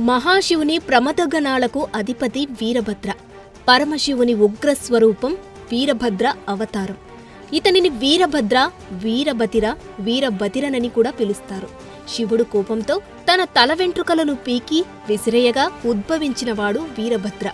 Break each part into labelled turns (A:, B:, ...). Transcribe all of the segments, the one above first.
A: మహాశివుని ప్రమదగణాలకు అధిపతి వీరభద్ర. పరమశివుని ఉగ్రస్వరూపం వీరభద్ర అవతారం. ఇతనిని వీరభద్ర, వీరబతిర, వీరబతిరనని కూడా పిలుస్తారు. శివుడు కోపంతో తన తల వెంట్రుకలను పీకి విసిరేయగా ఉద్భవించినవాడు వీరభద్ర.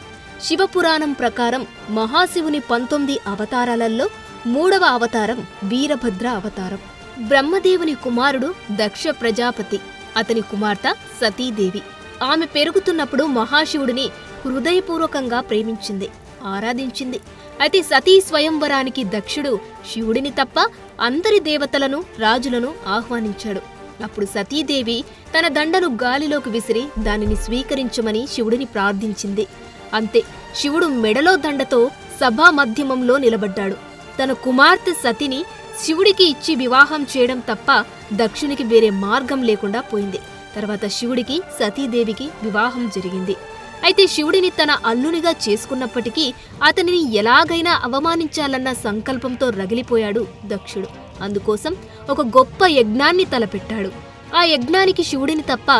A: శివపురాణం ప్రకారం మహాశివుని 19 అవతారాలలో 3వ అవతారం వీరభద్ర అవతారం. బ్రహ్మదేవుని కుమారుడు దక్ష ప్రజాపతి, అతని కుమార్తె సతీదేవి. ఆమె పెరుగుతున్నప్పుడు మహాశివుడిని హృదయపూర్వకంగా ప్రేమించింది, ఆరాధించింది. అయితే సతీ స్వయంవరానికి దక్షుడు శివుడిని తప్ప అందరి దేవతలను, రాజులను ఆహ్వానించాడు. అప్పుడు సతీదేవి తన దండను గాలిలోకి విసిరి దానిని స్వీకరించమని శివుడిని ప్రార్థించింది. అంతే, శివుడు మెడలో దండతో సభా మధ్యమంలో నిలబడ్డాడు. తన కుమార్తె సతిని శివుడికి ఇచ్చి వివాహం చేయడం తప్ప దక్షునికి వేరే మార్గం లేకుండా పోయింది. తర్వాత శివుడికి సతీదేవికి వివాహం జరిగింది. అయితే శివుడిని తన అల్లునిగా చేసుకున్నప్పటికీ అతనిని ఎలాగైనా అవమానించాలన్న సంకల్పంతో రగిలిపోయాడు దక్షుడు. అందుకోసం ఒక గొప్ప యజ్ఞాన్ని తలపెట్టాడు. ఆ యజ్ఞానికి శివుడిని తప్ప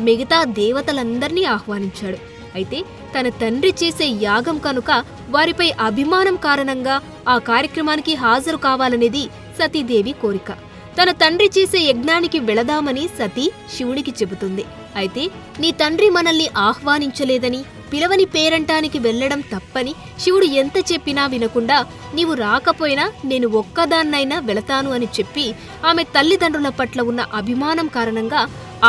A: మిగతా దేవతలందర్నీ ఆహ్వానించాడు. అయితే తన తండ్రి చేసే యాగం కనుక వారిపై అభిమానం కారణంగా ఆ కార్యక్రమానికి హాజరు కావాలనేది సతీదేవి కోరిక. తన తండ్రి చేసే యజ్ఞానికి వెళదామని సతీ శివుడికి చెబుతుంది. అయితే నీ తండ్రి మనల్ని ఆహ్వానించలేదని, పిలవని పేరంటానికి వెళ్లడం తప్పని శివుడు ఎంత చెప్పినా వినకుండా, నీవు రాకపోయినా నేను ఒక్కదాన్నైనా వెళతాను అని చెప్పి ఆమె తల్లిదండ్రుల పట్ల ఉన్న అభిమానం కారణంగా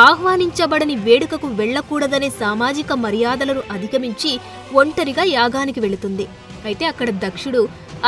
A: ఆహ్వానించబడని వేడుకకు వెళ్లకూడదనే సామాజిక మర్యాదలను అధిగమించి ఒంటరిగా యాగానికి వెళుతుంది. అయితే అక్కడ దక్షుడు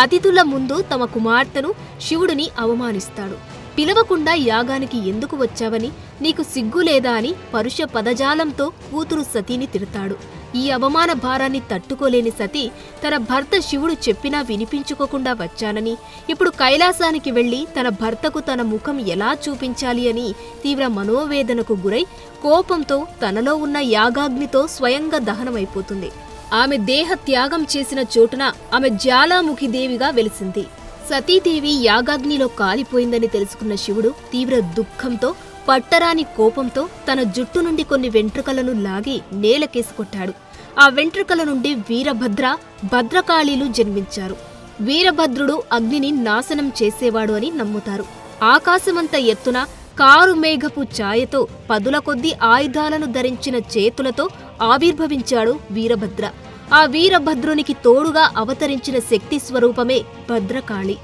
A: అతిథుల ముందు తమ కుమార్తెను శివుడిని అవమానిస్తాడు. పిలవకుండా యాగానికి ఎందుకు వచ్చావని, నీకు సిగ్గు లేదా అని పరుష పదజాలంతో కూతురు సతీని తిడతాడు. ఈ అవమాన భారాన్ని తట్టుకోలేని సతీ తన భర్త శివుడు చెప్పినా వినిపించుకోకుండా వచ్చానని, ఇప్పుడు కైలాసానికి వెళ్లి తన భర్తకు తన ముఖం ఎలా చూపించాలి అని తీవ్ర మనోవేదనకు గురై కోపంతో తనలో ఉన్న యాగాగ్నితో స్వయంగా దహనమైపోతుంది. ఆమె దేహ త్యాగం చేసిన చోటున ఆమె జ్వాలాముఖి దేవిగా వెలిసింది. సతీదేవి యాగాగ్నిలో కాలిపోయిందని తెలుసుకున్న శివుడు తీవ్ర దుఃఖంతో, పట్టరాని కోపంతో తన జుట్టు నుండి కొన్ని వెంట్రుకలను లాగి నేలకేసుకొట్టాడు. ఆ వెంట్రుకల నుండి వీరభద్ర, భద్రకాళీలు జన్మించారు. వీరభద్రుడు అగ్నిని నాశనం చేసేవాడు అని నమ్ముతారు. ఆకాశమంత ఎత్తున కారుమేఘపు ఛాయతో పదుల కొద్దీ ఆయుధాలను ధరించిన చేతులతో ఆవిర్భవించాడు వీరభద్ర. ఆ వీరభద్రునికి తోడుగా అవతరించిన శక్తి స్వరూపమే భద్రకాళి.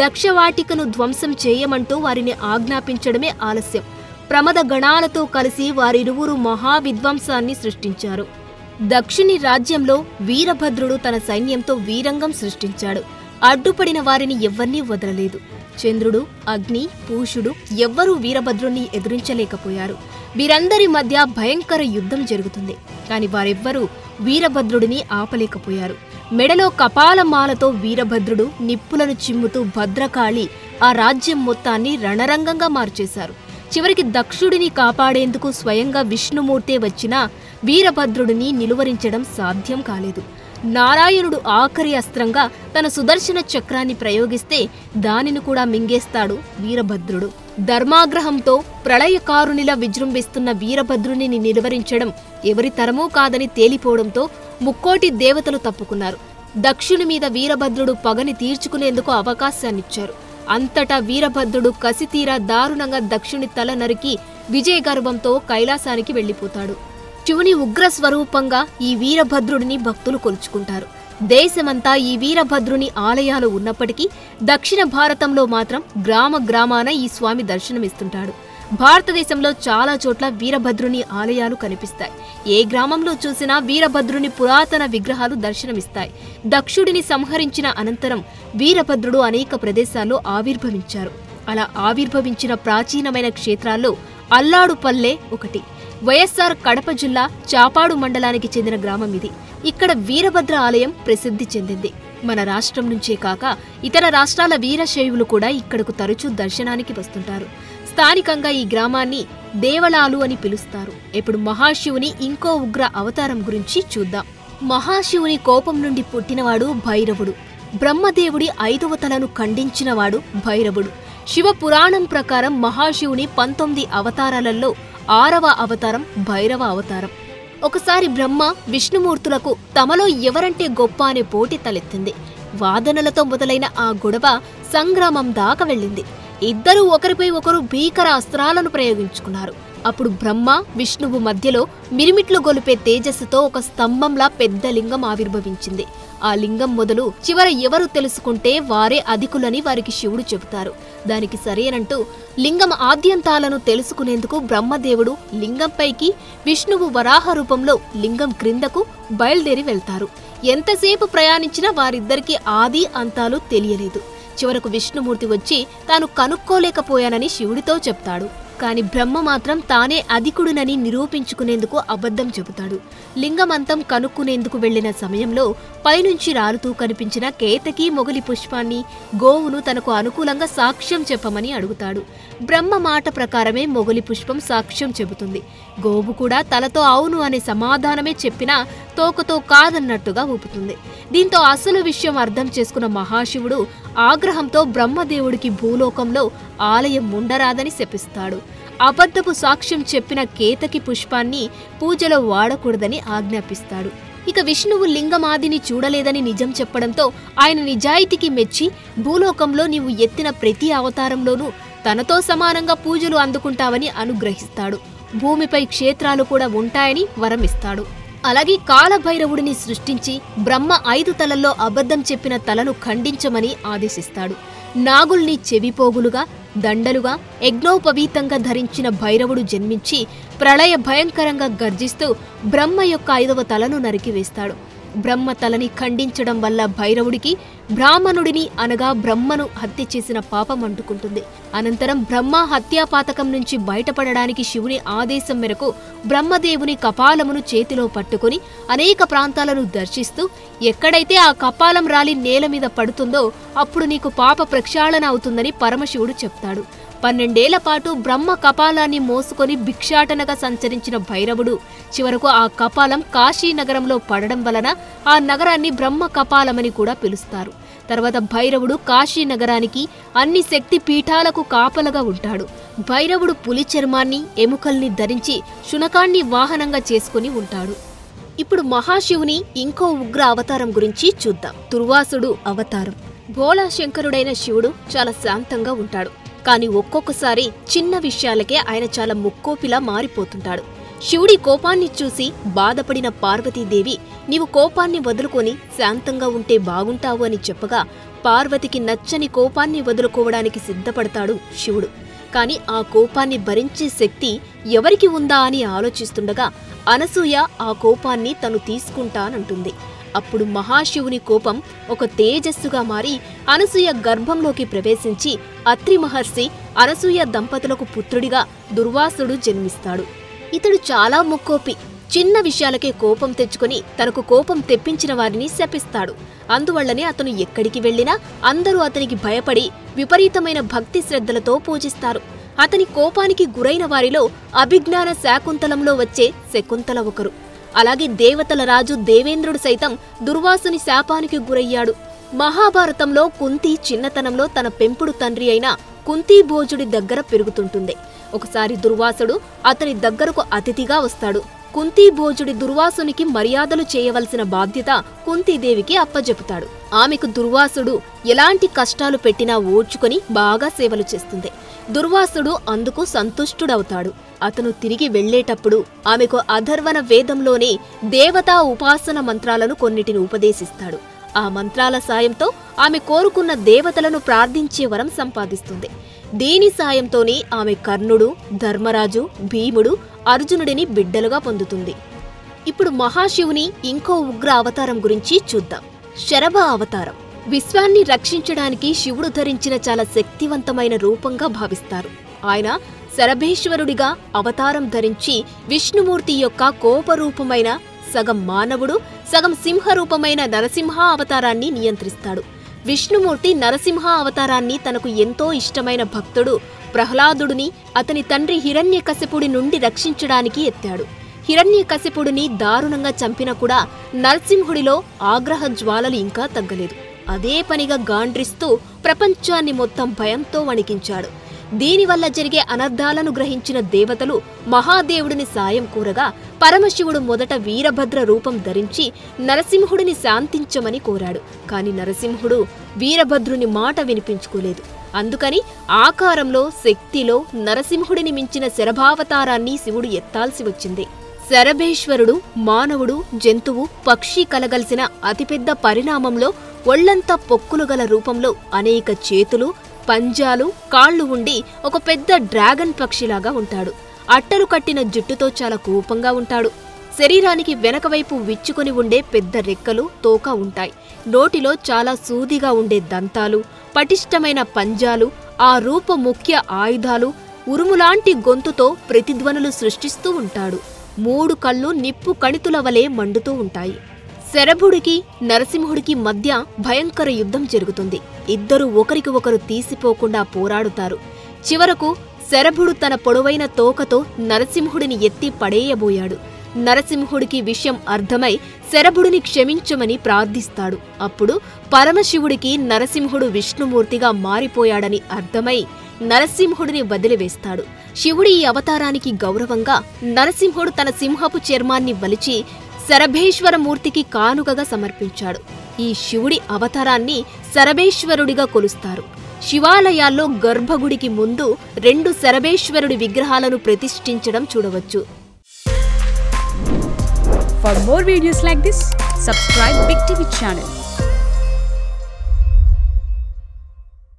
A: దక్షవాటికను ధ్వంసం చేయమంటూ వారిని ఆజ్ఞాపించడమే ఆలస్యం. ప్రమద గణాలతో కలిసి వారిరువురు మహావిధ్వంసాన్ని సృష్టించారు. దక్షుని రాజ్యంలో వీరభద్రుడు తన సైన్యంతో వీరంగం సృష్టించాడు. అడ్డుపడిన వారిని ఎవ్వర్నీ వదలలేదు. చంద్రుడు, అగ్ని, పూషుడు ఎవ్వరూ వీరభద్రుణ్ణి ఎదురించలేకపోయారు. వీరందరి మధ్య భయంకర యుద్ధం జరుగుతుంది. కాని వారెవ్వరూ వీరభద్రుడిని ఆపలేకపోయారు. మెడలో కపాలమాలతో వీరభద్రుడు నిప్పులను చిమ్ముతూ భద్రకాళి ఆ రాజ్యం మొత్తాన్ని రణరంగంగా మార్చేశారు. చివరికి దక్షుడిని కాపాడేందుకు స్వయంగా విష్ణుమూర్తే వచ్చినా వీరభద్రుడిని నిలువరించడం సాధ్యం కాలేదు. నారాయణుడు ఆఖరి అస్త్రంగా తన సుదర్శన చక్రాన్ని ప్రయోగిస్తే దానిని కూడా మింగేస్తాడు వీరభద్రుడు. ధర్మాగ్రహంతో ప్రళయకారునిలా విజృంభిస్తున్న వీరభద్రుని నిలువరించడం ఎవరి తరమూ కాదని తేలిపోవడంతో ముక్కోటి దేవతలు తప్పుకున్నారు. దక్షుని మీద వీరభద్రుడు పగని తీర్చుకునేందుకు అవకాశాన్నిచ్చారు. అంతటా వీరభద్రుడు కసితీరా దారుణంగా దక్షుని తల నరికి విజయగర్వంతో కైలాసానికి వెళ్లిపోతాడు. శివుని ఉగ్రస్వరూపంగా ఈ వీరభద్రుడిని భక్తులు కొలుచుకుంటారు. దేశమంతా ఈ వీరభద్రుని ఆలయాలు ఉన్నప్పటికీ దక్షిణ భారతంలో మాత్రం గ్రామ గ్రామాన ఈ స్వామి దర్శనమిస్తుంటాడు. భారతదేశంలో చాలా చోట్ల వీరభద్రుని ఆలయాలు కనిపిస్తాయి. ఏ గ్రామంలో చూసినా వీరభద్రుని పురాతన విగ్రహాలు దర్శనమిస్తాయి. దక్షుడిని సంహరించిన అనంతరం వీరభద్రుడు అనేక ప్రదేశాల్లో ఆవిర్భవించారు. అలా ఆవిర్భవించిన ప్రాచీనమైన క్షేత్రాల్లో అల్లాడుపల్లె ఒకటి. వైఎస్ఆర్ కడప జిల్లా చాపాడు మండలానికి చెందిన గ్రామం ఇది. ఇక్కడ వీరభద్ర ఆలయం ప్రసిద్ధి చెందింది. మన రాష్ట్రం నుంచే కాక ఇతర రాష్ట్రాల వీరశైవులు కూడా ఇక్కడకు తరచూ దర్శనానికి వస్తుంటారు. స్థానికంగా ఈ గ్రామాన్ని దేవళాలు అని పిలుస్తారు. ఇప్పుడు మహాశివుని ఇంకో ఉగ్ర అవతారం గురించి చూద్దాం. మహాశివుని కోపం నుండి పుట్టినవాడు భైరవుడు. బ్రహ్మదేవుడి 5వ తలను ఖండించినవాడు భైరవుడు. శివ పురాణం ప్రకారం మహాశివుని 19 అవతారాలలో 6వ అవతారం భైరవ అవతారం. ఒకసారి బ్రహ్మ విష్ణుమూర్తులకు తమలో ఎవరంటే గొప్ప అనే పోటీ తలెత్తింది. వాదనలతో మొదలైన ఆ గొడవ సంగ్రామం దాకా వెళ్ళింది. ఇద్దరూ ఒకరిపై ఒకరు భీకర అస్త్రాలను ప్రయోగించుకున్నారు. అప్పుడు బ్రహ్మ విష్ణువు మధ్యలో మిరిమిట్లు గొలిపే తేజస్సుతో ఒక స్తంభంలా పెద్ద లింగం ఆవిర్భవించింది. ఆ లింగం మొదలు చివర ఎవరు తెలుసుకుంటే వారే అధికులని వారికి శివుడు చెబుతారు. దానికి సరేనంటూ లింగం ఆద్యంతాలను తెలుసుకునేందుకు బ్రహ్మదేవుడు లింగంపైకి, విష్ణువు వరాహ రూపంలో లింగం క్రిందకు బయలుదేరి వెళ్తారు. ఎంతసేపు ప్రయాణించినా వారిద్దరికీ ఆది అంతాలు తెలియలేదు. చివరకు విష్ణుమూర్తి వచ్చి తాను కనుక్కోలేకపోయానని శివుడితో చెప్తాడు. కాని బ్రహ్మ మాత్రం తానే అధికుడునని నిరూపించుకునేందుకు అబద్ధం చెబుతాడు. లింగమంతం కనుక్కునేందుకు వెళ్లిన సమయంలో పైనుంచి రాలుతూ కనిపించిన కేతకి మొగలి పుష్పాన్ని, గోవును తనకు అనుకూలంగా సాక్ష్యం చెప్పమని అడుగుతాడు. బ్రహ్మ మాట ప్రకారమే మొగలి పుష్పం సాక్ష్యం చెబుతుంది. గోవు కూడా తలతో అవును అనే సమాధానమే చెప్పినా తోకతో కాదన్నట్టుగా ఊపుతుంది. దీంతో అసలు విషయం అర్థం చేసుకున్న మహాశివుడు ఆగ్రహంతో బ్రహ్మదేవుడికి భూలోకంలో ఆలయం ఉండరాదని శపిస్తాడు. అబద్ధపు సాక్ష్యం చెప్పిన కేతకి పుష్పాన్ని పూజలో వాడకూడదని ఆజ్ఞాపిస్తాడు. ఇక విష్ణువు లింగమాదిని చూడలేదని నిజం చెప్పడంతో ఆయన నిజాయితీకి మెచ్చి భూలోకంలో నీవు ఎత్తిన ప్రతి అవతారంలోనూ తనతో సమానంగా పూజలు అందుకుంటావని అనుగ్రహిస్తాడు. భూమిపై క్షేత్రాలు కూడా ఉంటాయని వరమిస్తాడు. అలాగే కాలభైరవుడిని సృష్టించి బ్రహ్మ 5 తలల్లో అబద్ధం చెప్పిన తలను ఖండించమని ఆదేశిస్తాడు. నాగుల్ని చెవిపోగులుగా, దండలుగా, యజ్ఞోపవీతంగా ధరించిన భైరవుడు జన్మించి ప్రళయ భయంకరంగా గర్జిస్తూ బ్రహ్మ యొక్క 5వ తలను నరికివేస్తాడు. బ్రహ్మ తలని ఖండించడం వల్ల భైరవుడికి బ్రాహ్మణుడిని అనగా బ్రహ్మను హత్య చేసిన పాపం అంటుకుంటుంది. అనంతరం బ్రహ్మ హత్యాపాతకం నుంచి బయటపడడానికి శివుని ఆదేశం మేరకు బ్రహ్మదేవుని కపాలమును చేతిలో పట్టుకుని అనేక ప్రాంతాలను దర్శిస్తూ ఎక్కడైతే ఆ కపాలం రాలి నేల మీద పడుతుందో అప్పుడు నీకు పాప ప్రక్షాళన అవుతుందని పరమశివుడు చెప్తాడు. 12 ఏళ్ల పాటు బ్రహ్మ కపాలాన్ని మోసుకొని భిక్షాటనగా సంచరించిన భైరవుడు చివరకు ఆ కపాలం కాశీ నగరంలో పడడం వలన ఆ నగరాన్ని బ్రహ్మ కపాలమని కూడా పిలుస్తారు. తర్వాత భైరవుడు కాశీ నగరానికి అన్ని శక్తి పీఠాలకు కాపలగా ఉంటాడు. భైరవుడు పులి చర్మాన్ని, ఎముకల్ని ధరించి శునకాన్ని వాహనంగా చేసుకుని ఉంటాడు. ఇప్పుడు మహాశివుని ఇంకో ఉగ్ర అవతారం గురించి చూద్దాం. దుర్వాసుడు అవతారం. భోళాశంకరుడైన శివుడు చాలా శాంతంగా ఉంటాడు. కాని ఒక్కొక్కసారి చిన్న విషయాలకే ఆయన చాలా ముక్కోపిలా మారిపోతుంటాడు. శివుడి కోపాన్ని చూసి బాధపడిన పార్వతీదేవి నీవు కోపాన్ని వదులుకొని శాంతంగా ఉంటే బాగుంటావు అని చెప్పగా పార్వతికి నచ్చని కోపాన్ని వదులుకోవడానికి సిద్ధపడతాడు శివుడు. కాని ఆ కోపాన్ని భరించే శక్తి ఎవరికి ఉందా అని ఆలోచిస్తుండగా అనసూయ ఆ కోపాన్ని తను తీసుకుంటానంటుంది. అప్పుడు మహాశివుని కోపం ఒక తేజస్సుగా మారి అనసూయ గర్భంలోకి ప్రవేశించి అత్రి మహర్షి అనసూయ దంపతులకు పుత్రుడిగా దుర్వాసుడు జన్మిస్తాడు. ఇతడు చాలా ముక్కోపి. చిన్న విషయాలకే కోపం తెచ్చుకుని తనకు కోపం తెప్పించిన వారిని శపిస్తాడు. అందువల్లనే అతను ఎక్కడికి వెళ్లినా అందరూ అతనికి భయపడి విపరీతమైన భక్తి శ్రద్ధలతో పూజిస్తారు. అతని కోపానికి గురైన వారిలో అభిజ్ఞాన శాకుంతలంలో వచ్చే శకుంతల ఒకరు. అలాగే దేవతల రాజు దేవేంద్రుడు సైతం దుర్వాసుని శాపానికి గురయ్యాడు. మహాభారతంలో కుంతి చిన్నతనంలో తన పెంపుడు తండ్రి అయిన కుంతీభోజుడి దగ్గర పెరుగుతుంటుంది. ఒకసారి దుర్వాసుడు అతని దగ్గరకు అతిథిగా వస్తాడు. కుంతీభోజుడి దుర్వాసునికి మర్యాదలు చేయవలసిన బాధ్యత కుంతీదేవికి అప్పజెపుతాడు. ఆమెకు దుర్వాసుడు ఎలాంటి కష్టాలు పెట్టినా ఓర్చుకొని బాగా సేవలు చేస్తుంది. దుర్వాసుడు అందుకు సంతుష్టుడవుతాడు. అతను తిరిగి వెళ్లేటప్పుడు ఆమెకు అథర్వణ వేదంలోనే దేవతా ఉపాసన మంత్రాలను కొన్నిటిని ఉపదేశిస్తాడు. ఆ మంత్రాల సాయంతో ఆమె కోరుకున్న దేవతలను ప్రార్థించే వరం సంపాదిస్తుంది. దీని సాయంతోనే ఆమె కర్ణుడు, ధర్మరాజు, భీముడు, అర్జునుడిని బిడ్డలుగా పొందుతుంది. ఇప్పుడు మహాశివుని ఇంకో ఉగ్ర అవతారం గురించి చూద్దాం. శరభ అవతారం. విశ్వాన్ని రక్షించడానికి శివుడు ధరించిన చాలా శక్తివంతమైన రూపంగా భావిస్తారు. ఆయన శరభేశ్వరుడిగా అవతారం ధరించి విష్ణుమూర్తి యొక్క కోపరూపమైన సగం మానవుడు, సగం సింహరూపమైన నరసింహ అవతారాన్ని నియంత్రిస్తాడు. విష్ణుమూర్తి నరసింహ అవతారాన్ని తనకు ఎంతో ఇష్టమైన భక్తుడు ప్రహ్లాదుడిని అతని తండ్రి హిరణ్యకశిపుడి నుండి రక్షించడానికి ఎత్తాడు. హిరణ్యకశిపుడిని దారుణంగా చంపినా కూడా నరసింహుడిలో ఆగ్రహ జ్వాలలు ఇంకా తగ్గలేదు. అదే పనిగా గాండ్రిస్తూ ప్రపంచాన్ని మొత్తం భయంతో వణికించాడు. దీనివల్ల జరిగే అనర్థాలను గ్రహించిన దేవతలు మహాదేవుడిని సాయం కోరగా పరమశివుడు మొదట వీరభద్ర రూపం ధరించి నరసింహుడిని శాంతించమని కోరాడు. కాని నరసింహుడు వీరభద్రుని మాట వినిపించుకోలేదు. అందుకని ఆకారంలో, శక్తిలో నరసింహుడిని మించిన శరభావతారాన్ని శివుడు ఎత్తాల్సి వచ్చింది. శరభేశ్వరుడు మానవుడు, జంతువు, పక్షి కలగలిసిన అతిపెద్ద పరిణామంలో ఒళ్లంతా పొక్కులు గల రూపంలో అనేక చేతులు, పంజాలు, కాళ్లు ఉండి ఒక పెద్ద డ్రాగన్ పక్షిలాగా ఉంటాడు. అట్టలు కట్టిన జుట్టుతో చాలా కోపంగా ఉంటాడు. శరీరానికి వెనకవైపు విచ్చుకొని ఉండే పెద్ద రెక్కలు, తోక ఉంటాయి. నోటిలో చాలా సూదిగా ఉండే దంతాలు, పటిష్టమైన పంజాలు, ఆ రూప ముఖ్య ఆయుధాలు, ఉరుములాంటి గొంతుతో ప్రతిధ్వనులు సృష్టిస్తూ ఉంటాడు. 3 కళ్ళు నిప్పు కణితుల వలె మండుతూ ఉంటాయి. శరభుడికి నరసింహుడికి మధ్య భయంకర యుద్ధం జరుగుతుంది. ఇద్దరూ ఒకరికి ఒకరు తీసిపోకుండా పోరాడుతారు. చివరకు శరభుడు తన పొడవైన తోకతో నరసింహుడిని ఎత్తి పడేయబోయాడు. నరసింహుడికి విషయం అర్థమై శరభుడిని క్షమించమని ప్రార్థిస్తాడు. అప్పుడు పరమశివుడికి నరసింహుడు విష్ణుమూర్తిగా మారిపోయాడని అర్థమై నరసింహుడిని వదిలివేస్తాడు. శివుడి ఈ అవతారానికి గౌరవంగా నరసింహుడు తన సింహపు చర్మాన్ని వలిచి శరభేశ్వరమూర్తికి కానుకగా సమర్పించాడు. ఈ శివుడి అవతారాన్ని శరభేశ్వరుడిగా కొలుస్తారు. శివాలయాల్లో గర్భగుడికి ముందు 2 శరభేశ్వరుడి విగ్రహాలను ప్రతిష్ఠించడం చూడవచ్చు.
B: For more videos like this, subscribe Big TV channel.